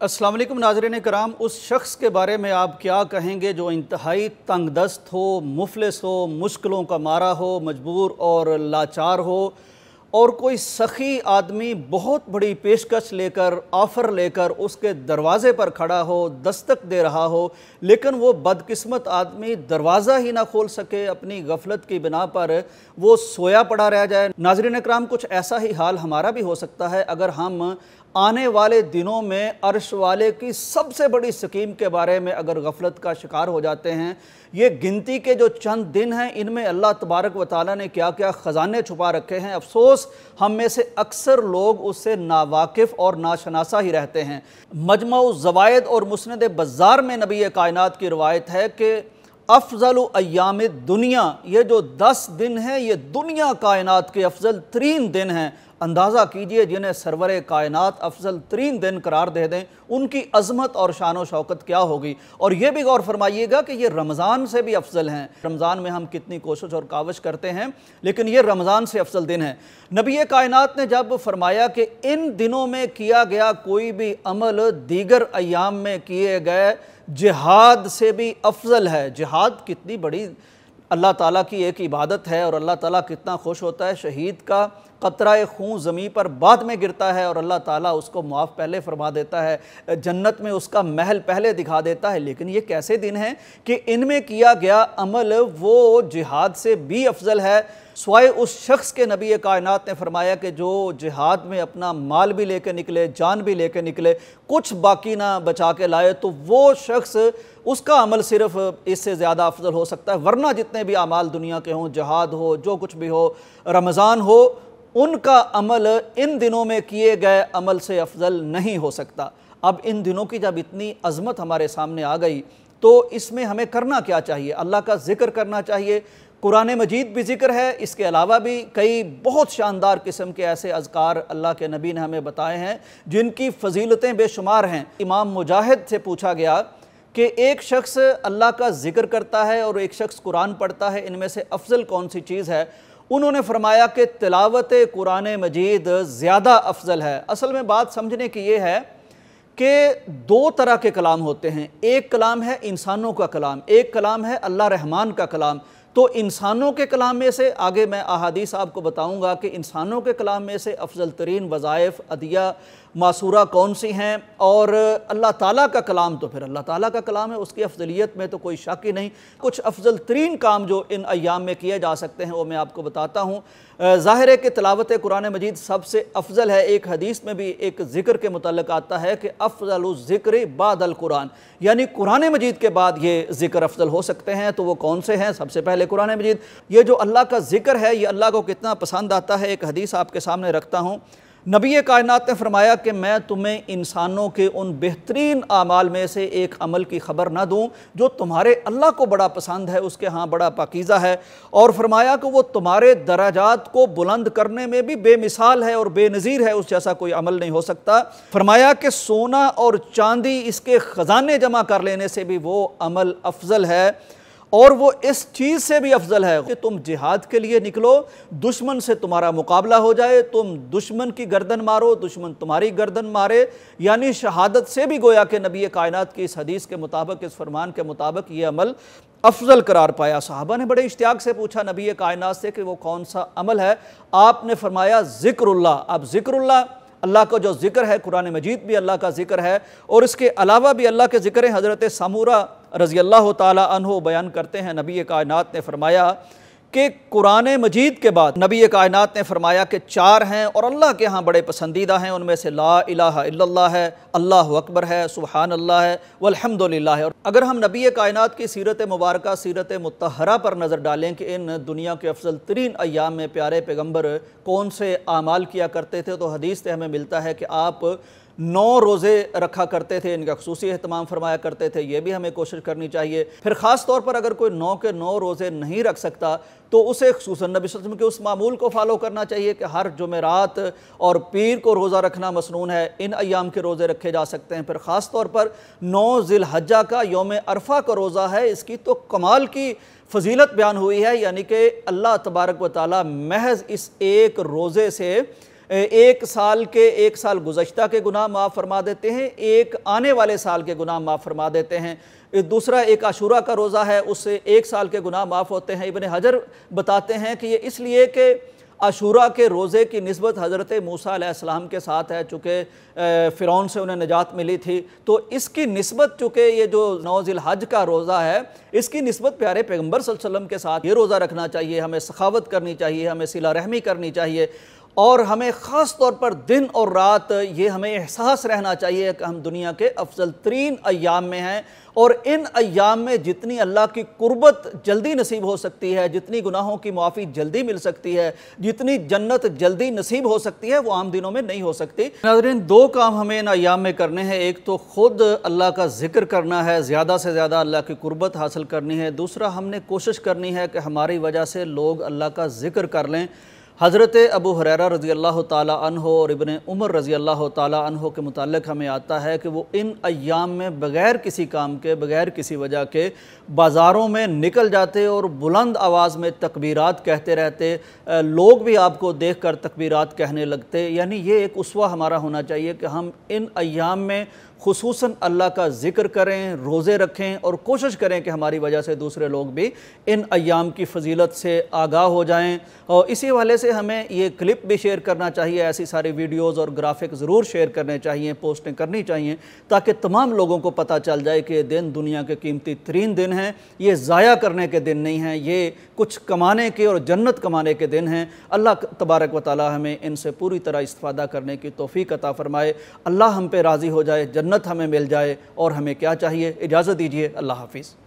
अस्सलाम वालेकुम नाज़रीन कराम, उस शख्स के बारे में आप क्या कहेंगे जो इंतहाई तंगदस्त हो, मुफलिस हो, मुश्किलों का मारा हो, मजबूर और लाचार हो, और कोई सखी आदमी बहुत बड़ी पेशकश लेकर, ऑफ़र लेकर उसके दरवाज़े पर खड़ा हो, दस्तक दे रहा हो, लेकिन वो बदकिस्मत आदमी दरवाज़ा ही ना खोल सके, अपनी गफलत की बिना पर वो सोया पड़ा रह जाए। नाज़रीन कराम, कुछ ऐसा ही हाल हमारा भी हो सकता है अगर हम आने वाले दिनों में अर्श वाले की सबसे बड़ी स्कीम के बारे में अगर गफलत का शिकार हो जाते हैं। ये गिनती के जो चंद दिन हैं, इनमें अल्लाह तबारक व तआला ने क्या क्या ख़जाने छुपा रखे हैं। अफसोस हम में से अक्सर लोग उससे नावाकिफ़ और नाशनासा ही रहते हैं। मजमऊ ज़वाइद और मुस्नद बज़्ज़ार में नबी कायनात की रवायत है कि अफ़ज़ल अय्याम दुनिया, ये जो 10 दिन हैं ये दुनिया कायनात के अफजल तरीन दिन हैं। अंदाज़ा कीजिए, जिन्हें सरवर कायनात अफजल तरीन दिन करार दे दें, उनकी अज़मत और शान व शौकत क्या होगी। और ये भी गौर फरमाइएगा कि ये रमज़ान से भी अफजल हैं। रमज़ान में हम कितनी कोशिश और काविश करते हैं, लेकिन ये रमज़ान से अफजल दिन है। नबी कायनात ने जब फरमाया कि इन दिनों में किया गया कोई भी अमल दीगर अय्याम में किए गए जिहाद से भी अफजल है। जिहाद कितनी बड़ी अल्लाह ताला की एक इबादत है, और अल्लाह ताला कितना खुश होता है। शहीद का कतरा खून ज़मीन पर बाद में गिरता है और अल्लाह ताला उसको मुआफ़ पहले फरमा देता है, जन्नत में उसका महल पहले दिखा देता है। लेकिन ये कैसे दिन हैं कि इनमें किया गया अमल वो जिहाद से भी अफजल है। स्वाय उस शख्स के नबी कायनात ने फरमाया कि जो जिहाद में अपना माल भी लेके निकले, जान भी लेके निकले, कुछ बाकी ना बचा के लाए, तो वो शख्स, उसका अमल सिर्फ इससे ज़्यादा अफजल हो सकता है। वरना जितने भी अमाल दुनिया के हों, जिहाद हो, जो कुछ भी हो, रमज़ान हो, उनका अमल इन दिनों में किए गए अमल से अफजल नहीं हो सकता। अब इन दिनों की जब इतनी अज़मत हमारे सामने आ गई, तो इसमें हमें करना क्या चाहिए? अल्लाह का ज़िक्र करना चाहिए। कुरान मजीद भी ज़िक्र है, इसके अलावा भी कई बहुत शानदार किस्म के ऐसे अज़कार अल्लाह के नबी ने हमें बताए हैं जिनकी फ़जीलतें बेशुमार हैं। इमाम मुजाहिद से पूछा गया कि एक शख्स अल्लाह का ज़िक्र करता है और एक शख्स कुरान पढ़ता है, इनमें से अफजल कौन सी चीज़ है? उन्होंने फरमाया कि तिलावत कुरान मजीद ज़्यादा अफजल है। असल में बात समझने की ये है कि दो तरह के कलाम होते हैं। एक कलाम है इंसानों का कलाम, एक कलाम है अल्लाह रहमान का कलाम। तो इंसानों के कलाम में से, आगे मैं अहादीस आपको बताऊंगा कि इंसानों के कलाम में से अफजल तरीन वज़ाइफ, अदिया, मासूरा कौन सी हैं, और अल्लाह ताला का कलाम तो फिर अल्लाह ताला का कलाम है, उसकी अफजलियत में तो कोई शक ही नहीं। कुछ अफजल तरीन काम जो इन अय्याम में किए जा सकते हैं वो मैं आपको बताता हूँ। ज़ाहिर है कि तिलावत कुरान मजीद सबसे अफजल है। एक हदीस में भी एक ज़िक्र के मुतल्लिक़ आता है कि अफजल ज़िक्र बादल कुरान, यानी कुरान मजीद के बाद ये ज़िक्र अफजल हो सकते हैं। तो वो कौन से हैं? सबसे पहले कुरान मजीद। ये जो अल्लाह का ज़िक्र है, ये अल्लाह को कितना पसंद आता है। एक हदीस आपके सामने रखता हूँ। नबी कायनात ने फरमाया कि मैं तुम्हें इंसानों के उन बेहतरीन आमाल में से एक अमल की ख़बर ना दूँ जो तुम्हारे अल्लाह को बड़ा पसंद है, उसके यहाँ बड़ा पाकीज़ा है, और फरमाया कि वो तुम्हारे दराजात को बुलंद करने में भी बेमिसाल है और बेनज़ीर है, उस जैसा कोई अमल नहीं हो सकता। फरमाया कि सोना और चांदी, इसके ख़जाने जमा कर लेने से भी वो अमल अफजल है, और वो इस चीज़ से भी अफजल है कि तुम जिहाद के लिए निकलो, दुश्मन से तुम्हारा मुकाबला हो जाए, तुम दुश्मन की गर्दन मारो, दुश्मन तुम्हारी गर्दन मारे, यानी शहादत से भी गोया कि नबी कायनात की इस हदीस के मुताबिक, इस फरमान के मुताबिक ये अमल अफजल करार पाया। सहाबा ने बड़े इश्तियाक से पूछा नबी कायनात से कि वो कौन सा अमल है? आपने फरमाया ज़िक्रुल्लाह। अब ज़िक्रुल्लाह, अल्लाह का जो ज़िक्र है, कुरान मजीद भी अल्लाह का ज़िक्र है, और इसके अलावा भी अल्लाह के ज़िक्र हैं। हज़रत समूरा रज़ी अल्लाह ताला अन्हु बयान करते हैं, नबी कायनात ने फरमाया कि कुरान मजीद के बाद नबी कायनात ने फरमाया कि 4 हैं और अल्लाह के यहाँ बड़े पसंदीदा हैं। उनमें से ला इलाहा इल्लल्लाह है, अल्लाहु अकबर है, सुबहान अल्लाह है, वल्हम्दुलिल्लाह है। और अगर हम नबी कायनात की सीरत मुबारका, सीरत मुत्तहरा पर नज़र डालें कि इन दुनिया के अफजल तरीन अय्याम में प्यारे पैगम्बर कौन से आमाल किया करते थे, तो हदीस से हमें मिलता है कि आप 9 रोज़े रखा करते थे, इनका खुसूसी एहतमाम फरमाया करते थे। ये भी हमें कोशिश करनी चाहिए। फिर ख़ास तौर पर अगर कोई 9 के 9 रोज़े नहीं रख सकता तो उसे खुसूसन नबी सल्लल्लाहु अलैहि वसल्लम के उस मामूल को फॉलो करना चाहिए कि हर जुमेरात और पीर को रोज़ा रखना मसनून है। इन अय्याम के रोज़े रखे जा सकते हैं। फिर ख़ास तौर पर 9 ज़िलहज्जा का यौम अरफा का रोज़ा है, इसकी तो कमाल की फजीलत बयान हुई है, यानी कि अल्लाह तबारक व तआला महज इस एक रोज़े से एक साल के, एक साल गुज़श्ता के गुनाह माफ़ फरमा देते हैं, एक आने वाले साल के गुनाह माफ़ फरमा देते हैं। दूसरा एक आशूरा का रोज़ा है, उससे एक साल के गुनाह माफ़ होते हैं। इब्न हजर बताते हैं कि ये इसलिए कि आशूरा के रोज़े की निस्बत हज़रत मूसा अलैहिस्सलाम के साथ है, चूँकि फ़िरौन से उन्हें निजात मिली थी, तो इसकी निस्बत चूँकि ये जो 9 ज़िलहज का रोज़ा है, इसकी निस्बत प्यारे पैगम्बर सल्लल्लाहु अलैहि वसल्लम के साथ ये रोज़ा रखना चाहिए। हमें सखावत करनी चाहिए, हमें सिला रहमी करनी चाहिए, और हमें ख़ास तौर पर दिन और रात ये हमें एहसास रहना चाहिए कि हम दुनिया के अफजल तरीन अय्याम में हैं, और इन अय्याम में जितनी अल्लाह की कुर्बत जल्दी नसीब हो सकती है, जितनी गुनाहों की माफ़ी जल्दी मिल सकती है, जितनी जन्नत जल्दी नसीब हो सकती है, वो आम दिनों में नहीं हो सकती। नाज़रीन, 2 काम हमें इन अय्याम में करने हैं। एक तो ख़ुद अल्लाह का ज़िक्र करना है, ज़्यादा से ज़्यादा अल्लाह की कुर्बत हासिल करनी है। दूसरा, हमने कोशिश करनी है कि हमारी वजह से लोग अल्लाह का ज़िक्र कर लें। हज़रत अबू हुरैरा रज़ी अल्लाह ताला अन्हो और इब्न उमर रज़ी अल्लाह ताला अन्हो के मुताल्लिक़ हमें आता है कि वो इन अय्याम में बग़ैर किसी काम के, बग़ैर किसी वजह के बाज़ारों में निकल जाते और बुलंद आवाज़ में तकबीरात कहते रहते। लोग भी आपको देख कर तकबीरात कहने लगते। यानी ये एक उसवा हमारा होना चाहिए कि हम इन अय्याम में खुसूसन अल्लाह का ज़िक्र करें, रोज़े रखें, और कोशिश करें कि हमारी वजह से दूसरे लोग भी इन अय्याम की फ़जीलत से आगाह हो जाएं। और इसी वाले से हमें ये क्लिप भी शेयर करना चाहिए, ऐसी सारी वीडियोज़ और ग्राफिक ज़रूर शेयर करने चाहिए, पोस्टें करनी चाहिए, ताकि तमाम लोगों को पता चल जाए कि ये दिन दुनिया के कीमती तरीन दिन हैं। ये ज़ाया करने के दिन नहीं हैं, ये कुछ कमाने के और जन्नत कमाने के दिन हैं। अल्लाह तबारक व तआला हमें इनसे पूरी तरह इस्तिफ़ादा करने की तौफ़ीक़ अता फ़रमाए। अल्लाह हम पे राज़ी हो जाए, जन्नत हमें मिल जाए, और हमें क्या चाहिए। इजाज़त दीजिए, अल्लाह हाफ़िज़।